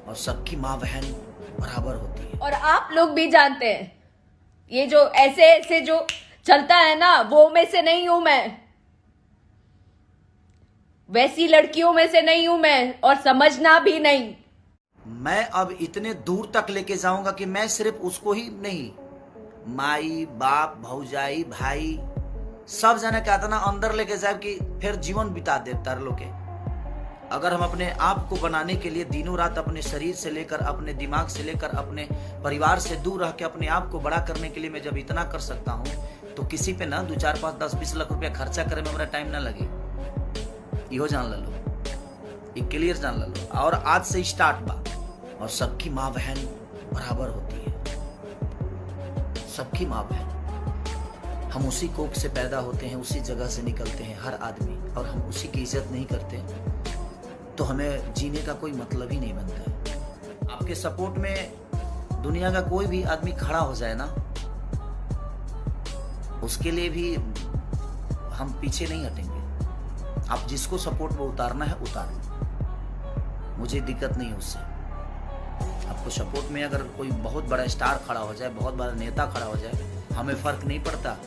और सबकी माँ बहन बराबर होती है। और आप लोग भी जानते हैं, ये जो ऐसे ऐसे जो चलता है ना, वो में से नहीं हूं मैं, वैसी लड़कियों में से नहीं हूं मैं, और समझना भी नहीं। मैं अब इतने दूर तक लेके जाऊंगा कि मैं सिर्फ उसको ही नहीं, माई बाप भौजाई भाई सब जने कहता ना अंदर लेके जाए कि फिर जीवन बिता दे तार लोग के। अगर हम अपने आप को बनाने के लिए दिनों रात अपने शरीर से लेकर अपने दिमाग से लेकर अपने परिवार से दूर रह के अपने आप को बड़ा करने के लिए मैं जब इतना कर सकता हूँ, तो किसी पे ना 2 4 5 10 20 लाख रुपया खर्चा करे में हमारा टाइम ना लगे। इहो जान लो, ये क्लियर जान लो। और आज से स्टार्ट बा, और सबकी माँ बहन बराबर होती है, सबकी माँ बहन। हम उसी कोख से पैदा होते हैं, उसी जगह से निकलते हैं हर आदमी, और हम उसी की इज्जत नहीं करते तो हमें जीने का कोई मतलब ही नहीं बनता है। आपके सपोर्ट में दुनिया का कोई भी आदमी खड़ा हो जाए ना, उसके लिए भी हम पीछे नहीं हटेंगे। आप जिसको सपोर्ट में उतारना है उतारें, मुझे दिक्कत नहीं उससे। आपको सपोर्ट में अगर कोई बहुत बड़ा स्टार खड़ा हो जाए, बहुत बड़ा नेता खड़ा हो जाए, हमें फर्क नहीं पड़ता।